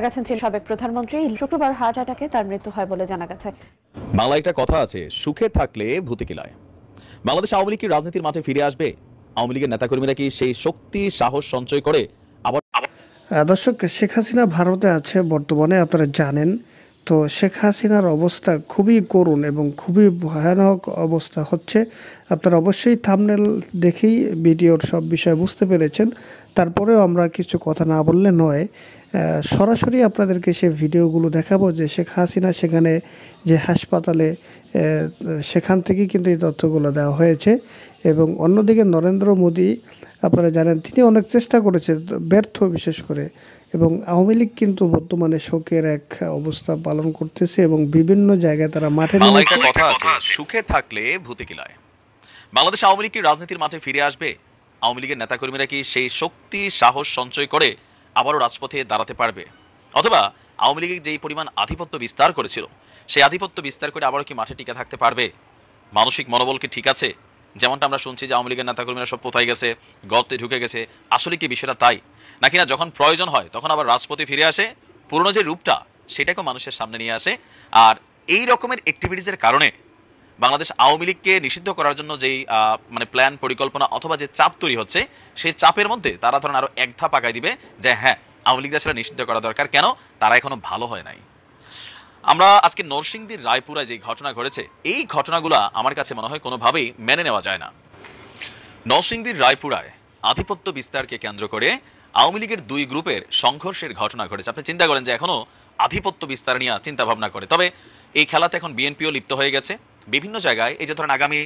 গেছেন ছিলেন সাবেক প্রধানমন্ত্রী। শুক্রবার হার্ট অ্যাটাকে তার মৃত্যু হয় বলে জানা গেছে। বাংলায় একটা কথা আছে, সুখে থাকলে ভূতে কিলায়। বাংলাদেশ আওয়ামী লীগ কি রাজনীতির মাঠে ফিরে আসবে? আওয়ামী লীগের নেতাকর্মীরা কি সেই শক্তি সাহস সঞ্চয় করে আবার? দর্শক, শেখ হাসিনা ভারতে আছে বর্তমানে, আপনারা জানেন। তো শেখ হাসিনার অবস্থা খুবই করুণ এবং খুবই ভয়ানক অবস্থা হচ্ছে। আপনারা অবশ্যই থাম্বনেল দেখেই ভিডিওর সব বিষয় বুঝতে পেরেছেন। তারপরেও আমরা কিছু কথা না বললে নয়, সরাসরি আপনাদেরকে সে ভিডিওগুলো দেখাবো যে শেখ হাসিনা সেখানে যে হাসপাতালে, সেখান থেকেই কিন্তু এই তথ্যগুলো দেওয়া হয়েছে। এবং অন্যদিকে নরেন্দ্র মোদী, আপনারা জানেন, তিনি অনেক চেষ্টা করেছেন, ব্যর্থ বিশেষ করে। এবং আওয়ামী লীগ কিন্তু বর্তমানে শোকের এক অবস্থা পালন করতেছে এবং বিভিন্ন জায়গায় তারা মাঠে নেমেছে। কথা আছে, সুখে থাকলে ভূতে কিলায়। বাংলাদেশ আওয়ামী লীগ কি রাজনীতির মাঠে ফিরে আসবে? আওয়ামী লীগের নেতাকর্মীরা কি সেই শক্তি সাহস সঞ্চয় করে আবারও রাজপথে দাঁড়াতে পারবে? অথবা আওয়ামী লীগ যেই পরিমাণ আধিপত্য বিস্তার করেছিল, সেই আধিপত্য বিস্তার করে আবারও কি মাঠে টিকে থাকতে পারবে? মানসিক মনোবল কি ঠিক আছে? যেমনটা আমরা শুনছি যে আওয়ামী লীগের নেতাকর্মীরা সব কোথায় গেছে, গর্তে ঢুকে গেছে। আসলে কি বিষয়টা তাই নাকি না যখন প্রয়োজন হয় তখন আবার রাজপথে ফিরে আসে, পুরনো যে রূপটা সেটাকে মানুষের সামনে নিয়ে আসে? আর এই রকমের অ্যাক্টিভিটিসের কারণে বাংলাদেশ আওয়ামী লীগকে নিষিদ্ধ করার জন্য যেই প্ল্যান পরিকল্পনা অথবা যে চাপ তৈরি হচ্ছে, সেই চাপের মধ্যে তারা ধরেন আরো এক ধাপ আগায় দিবে যে হ্যাঁ, আওয়ামী লীগরা সেটা নিষিদ্ধ করা দরকার। কেন? তারা এখনো ভালো হয় নাই। আমরা আজকে নরসিংদীর রায়পুরায় যে ঘটনা ঘটেছে, এই ঘটনাগুলো আমার কাছে মনে হয় কোনোভাবেই মেনে নেওয়া যায় না। নরসিংদীর রায়পুরায় আধিপত্য বিস্তারকে কেন্দ্র করে আওয়ামী লীগের দুই গ্রুপের সংঘর্ষের ঘটনা ঘটেছে। আপনি চিন্তা করেন যে এখনো আধিপত্য বিস্তার নিয়ে চিন্তা ভাবনা করে। তবে এই খেলাতে এখন বিএনপিও লিপ্ত হয়ে গেছে। বিভিন্ন জায়গায় এই যে ধরেন আগামী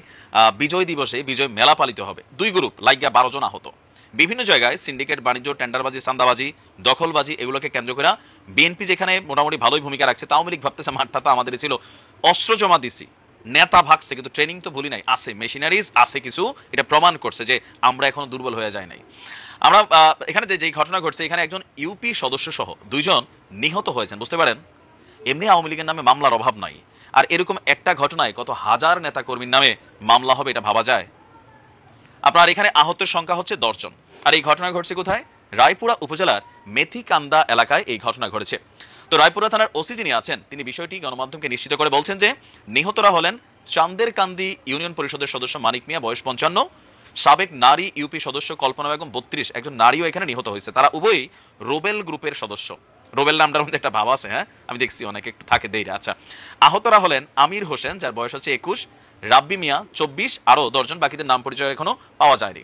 বিজয় দিবসে বিজয় মেলা পালিত হবে, দুই গ্রুপ লাইগা 12 জন আহত। বিভিন্ন জায়গায় সিন্ডিকেট বাণিজ্য, টেন্ডারবাজি, চাঁদাবাজি, দখলবাজি, এগুলোকে কেন্দ্র করে বিএনপি যেখানে মোটামুটি ভালোই ভূমিকা রাখছে, আওয়ামী লীগ ভাবতেছে মাঠটা তো আমাদের ছিল, অস্ত্র জমা দিছি, নেতা ভাগছে, কিন্তু ট্রেনিং তো ভুলি নাই, আছে মেশিনারিজ আছে কিছু, এটা প্রমাণ করছে যে আমরা এখনো দুর্বল হয়ে যায় নাই। আমরা এখানে যে ঘটনা ঘটছে, এখানে একজন ইউপি সদস্য সহ 2 জন নিহত হয়েছেন। বুঝতে পারেন, এমনি আওয়ামী লীগের নামে মামলার অভাব নাই, আর এরকম একটা ঘটনায় কত হাজার নেতা কর্মীর নামে মামলা হবে, এটা ভাবা যায়? আপনার এখানে আহতের সংখ্যা হচ্ছে 10 জন। আর এই ঘটনা ঘটছে কোথায়? রায়পুরা উপজেলার মেথিকান্দা এলাকায় এই ঘটনা ঘটেছে। তো রায়পুরা থানার ওসি যিনি আছেন, তিনি বিষয়টি গণমাধ্যমকে নিশ্চিত করে বলছেন যে নিহতরা হলেন চান্দের কান্দি ইউনিয়ন পরিষদের সদস্য মানিক মিয়া, বয়স 55, সাবেক নারী ইউপি সদস্য কল্পনা বেগম 32, একজন নারীও এখানে নিহত হয়েছে। তারা উভয়ই রোবেল গ্রুপের সদস্য। রোবেল নামটার মধ্যে একটা ভাব আছে, হ্যাঁ, আমি দেখছি অনেকে একটু থাকে দেইরা। আচ্ছা, আহতরা হলেন আমির হোসেন, যার বয়স হচ্ছে 21, রাব্বি মিয়া 24, আরো 10 জন, বাকিদের নাম পরিচয় এখনো পাওয়া যায়নি।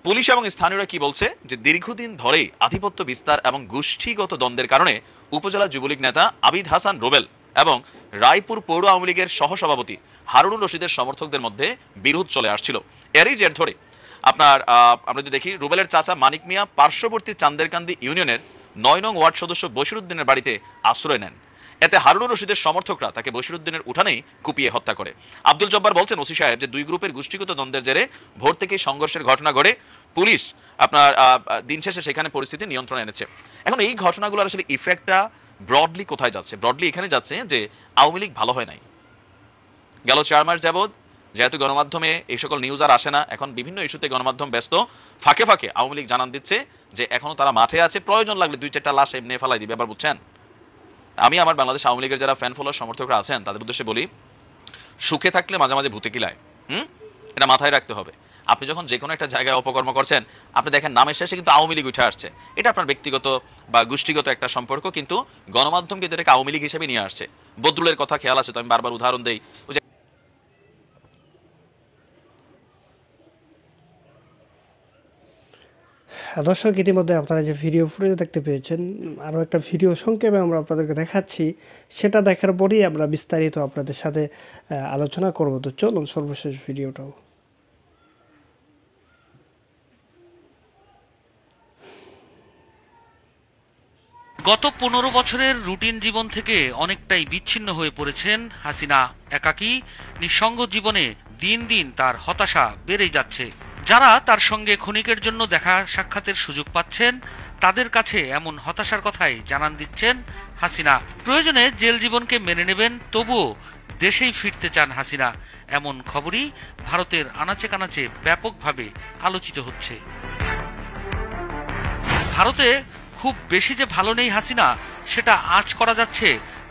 পুলিশ এবং স্থানীয়রা কি বলছে যে দীর্ঘদিন ধরেই আধিপত্য বিস্তার এবং গোষ্ঠীগত দ্বন্দ্বের কারণে উপজেলা যুবলীগ নেতা আবিদ হাসান রোবেল এবং রায়পুর পৌর আওয়ামী লীগের সহসভাপতি হারুনুর রশিদের সমর্থকদের মধ্যে বিরোধ চলে আসছিল। এরই জের ধরে আমরা যদি দেখি, রুবেলের চাচা মানিক মিয়া পার্শ্ববর্তী চান্দেরকান্দি ইউনিয়নের 9 নং ওয়ার্ড সদস্য বশিরউদ্দিনের বাড়িতে আশ্রয় নেন। এতে হারুনুর রশিদের সমর্থকরা তাকে বশিরউদ্দিনের উঠানেই কুপিয়ে হত্যা করে। আব্দুল জব্বার বলছেন ওসি সাহেব যে দুই গ্রুপের গোষ্ঠীগত দ্বন্দ্বের জেরে ভোর থেকেই সংঘর্ষের ঘটনা ঘটে। পুলিশ দিন শেষে সেখানে পরিস্থিতি নিয়ন্ত্রণে এনেছে। এখন এই ঘটনাগুলোর আসলে ইফেক্টটা ব্রডলি কোথায় যাচ্ছে? ব্রডলি এখানে যাচ্ছে যে আওয়ামী লীগ ভালো হয় নাই। গেল 4 মাস যাবৎ যেহেতু গণমাধ্যমে এই সকল নিউজ আর আসে না, এখন বিভিন্ন ইস্যুতে গণমাধ্যম ব্যস্ত, ফাঁকে ফাঁকে আওয়ামী লীগ জানান দিচ্ছে যে এখনো তারা মাঠে আছে, প্রয়োজন লাগলে 2-4টা লাশ এমনি ফেলাই দিবে। আবার বুঝছেন, আমি আমার বাংলাদেশ আওয়ামী লীগের যারা ফ্যান ফলোয়ার সমর্থকরা আছেন তাদের উদ্দেশ্যে বলি, সুখে থাকলে মাঝে মাঝে ভূতে কিলায়। এটা মাথায় রাখতে হবে। আপনি যখন যে কোনো একটা জায়গায় অপকর্ম করছেন, আপনি দেখেন নামের শেষে কিন্তু আওয়ামী লীগ উঠে আসছে, এটা আপনার ব্যক্তিগত বা গোষ্ঠীগত একটা সম্পর্ক, কিন্তু গণমাধ্যম কিন্তু এটাকে আওয়ামী লীগ হিসেবে নিয়ে আসছে। বদরুলের কথা খেয়াল আছে তো? আমি বারবার উদাহরণ দেই। দর্শক, ইতিমধ্যে আপনারা যে ভিডিও ফুটেজ দেখতে পেয়েছেন, আরও একটা ভিডিও সংক্ষেপে আমরা আপনাদেরকে দেখাচ্ছি। সেটা দেখার পরেই আমরা বিস্তারিত আপনাদের সাথে আলোচনা করব। তো চলুন সর্বশেষ ভিডিওটাও। গত 15 বছরের রুটিন জীবন থেকে অনেকটাই বিচ্ছিন্ন হয়ে পড়েছেন হাসিনা। একাকী নিঃসঙ্গ জীবনে দিন দিন তার হতাশা বেড়েই যাচ্ছে। যারা তার সঙ্গে ক্ষণিকের জন্য দেখা সাক্ষাতের সুযোগ পাচ্ছেন, তাদের কাছে এমন হতাশার কথাই জানান দিচ্ছেন হাসিনা। প্রয়োজনে জেল জীবনকে মেনে নেবেন, তবুও দেশেই ফিরতে চান হাসিনা। এমন খবরই ভারতের আনাচে কানাচে ব্যাপকভাবে আলোচিত হচ্ছে। ভারতে খুব বেশি যে ভালো নেই হাসিনা, সেটা আঁচ করা যাচ্ছে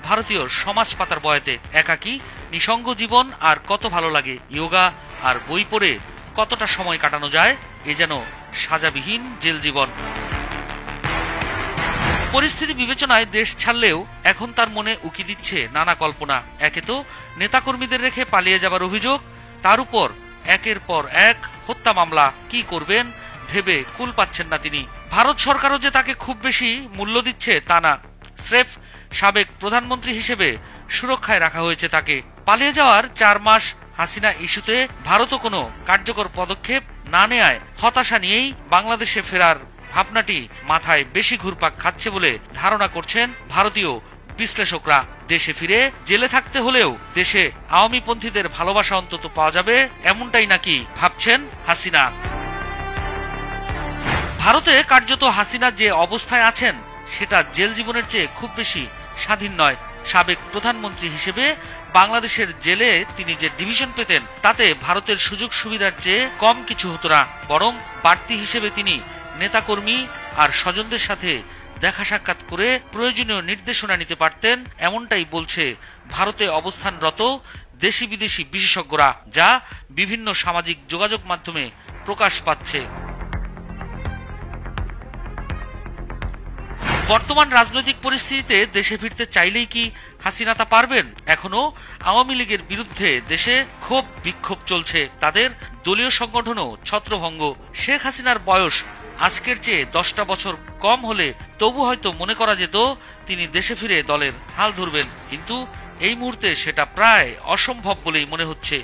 ভারতীয় সমাজ পাতার বয়াতে। একাকী নিঃসঙ্গ জীবন আর কত ভালো লাগে, ইয়োগা আর বই পড়ে কতটা সময় কাটানো যায়, এ যেন সাজাবিহীন জেল জীবন। পরিস্থিতি বিবেচনায় দেশ ছাড়লেও এখন তার মনে উকি দিচ্ছে নানা কল্পনা। একে তো নেতাকর্মীদের রেখে পালিয়ে যাবার অভিযোগ, তার উপর একের পর এক হত্যা মামলা। কি করবেন ভেবে কুল পাচ্ছেন না তিনি। ভারত সরকারও যে তাকে খুব বেশি মূল্য দিচ্ছে তা না, স্রেফ সাবেক প্রধানমন্ত্রী হিসেবে সুরক্ষায় রাখা হয়েছে তাকে। পালিয়ে যাওয়ার 4 মাস হাসিনা ইস্যুতে ভারতও কোনো কার্যকর পদক্ষেপ না নেয়ায় হতাশা নিয়েই বাংলাদেশে ফেরার ভাবনাটি মাথায় বেশি ঘুরপাক খাচ্ছে বলে ধারণা করছেন ভারতীয় বিশ্লেষকরা। দেশে ফিরে জেলে থাকতে হলেও দেশে আওয়ামীপন্থীদের ভালোবাসা অন্তত পাওয়া যাবে, এমনটাই নাকি ভাবছেন হাসিনা। ভারতে কার্যত হাসিনা যে অবস্থায় আছেন সেটা জেল জীবনের চেয়ে খুব বেশি স্বাধীন নয়। সাবেক প্রধানমন্ত্রী হিসেবে বাংলাদেশের জেলে তিনি যে ডিভিশন পেতেন তাতে ভারতের সুযোগ সুবিধার চেয়ে কম কিছু হতো না, বরং বাড়তি হিসেবে তিনি নেতাকর্মী আর স্বজনদের সাথে দেখা সাক্ষাৎ করে প্রয়োজনীয় নির্দেশনা নিতে পারতেন, এমনটাই বলছে ভারতে অবস্থানরত দেশি বিদেশি বিশেষজ্ঞরা, যা বিভিন্ন সামাজিক যোগাযোগ মাধ্যমে প্রকাশ পাচ্ছে। বর্তমান রাজনৈতিক পরিস্থিতিতে দেশে ফিরতে চাইলেই কি হাসিনা তা পারবেন? এখনো আওয়ামী লীগের বিরুদ্ধে দেশে ক্ষোভ বিক্ষোভ চলছে, তাদের দলীয় সংগঠনও ছত্রভঙ্গ। শেখ হাসিনার বয়স আজকের চেয়ে 10টা বছর কম হলে তবু হয়তো মনে করা যেত তিনি দেশে ফিরে দলের হাল ধরবেন, কিন্তু এই মুহূর্তে সেটা প্রায় অসম্ভব বলেই মনে হচ্ছে।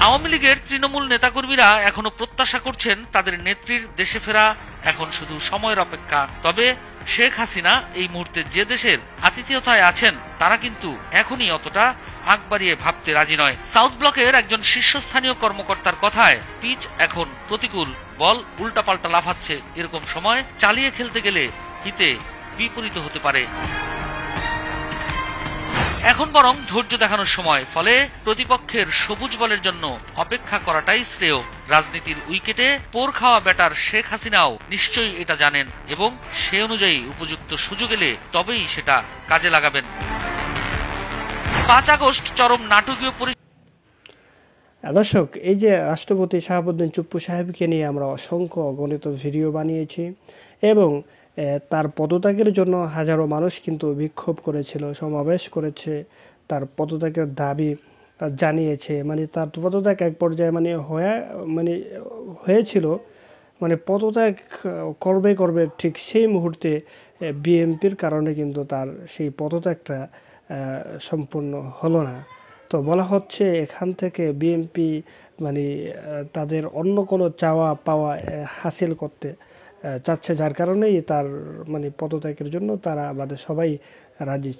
আওয়ামী লীগের তৃণমূল নেতাকর্মীরা এখনো প্রত্যাশা করছেন তাদের নেত্রীর দেশে ফেরা এখন শুধু সময়ের অপেক্ষা। তবে শেখ হাসিনা এই মুহূর্তে যে দেশের আতিথেয়তায় আছেন তারা কিন্তু এখনই অতটা আগ বাড়িয়ে ভাবতে রাজি নয়। সাউথ ব্লকের একজন শীর্ষস্থানীয় কর্মকর্তার কথায় পিচ এখন প্রতিকূল, বল উল্টাপাল্টা লাফাচ্ছে, এরকম সময় চালিয়ে খেলতে গেলে হিতে বিপরীত হতে পারে। এখন বরং ধৈর্য দেখানোর সময়, ফলে প্রতিপক্ষের সবুজ বলের জন্য অপেক্ষা করাটাই শ্রেয়। রাজনীতির উইকেটে পোর খাওয়া ব্যাটার শেখ হাসিনাও নিশ্চয়ই এটা জানেন এবং সে অনুযায়ী উপযুক্ত সুযোগ এলে তবেই সেটা কাজে লাগাবেন। 5 আগস্ট চরম নাটকীয় দর্শক, এই যে রাষ্ট্রপতি শাহাবুদ্দিন চুপ্পু সাহেবকে নিয়ে আমরা অসংখ্য অগণিত ভিডিও বানিয়েছি এবং তার পদত্যাগের জন্য হাজারো মানুষ কিন্তু বিক্ষোভ করেছিল, সমাবেশ করেছে, তার পদত্যাগের দাবি জানিয়েছে। মানে তার পদত্যাগ এক পর্যায়ে হয়েছিল, পদত্যাগ করবে ঠিক সেই মুহূর্তে বিএনপির কারণে কিন্তু তার সেই পদত্যাগটা সম্পূর্ণ হলো না। তো বলা হচ্ছে এখান থেকে বিএনপি তাদের অন্য কোনো চাওয়া পাওয়া হাসিল করতে চাচ্ছে, যার কারণেই তার পদত্যাগের জন্য তারা আমাদের সবাই রাজি ছিল।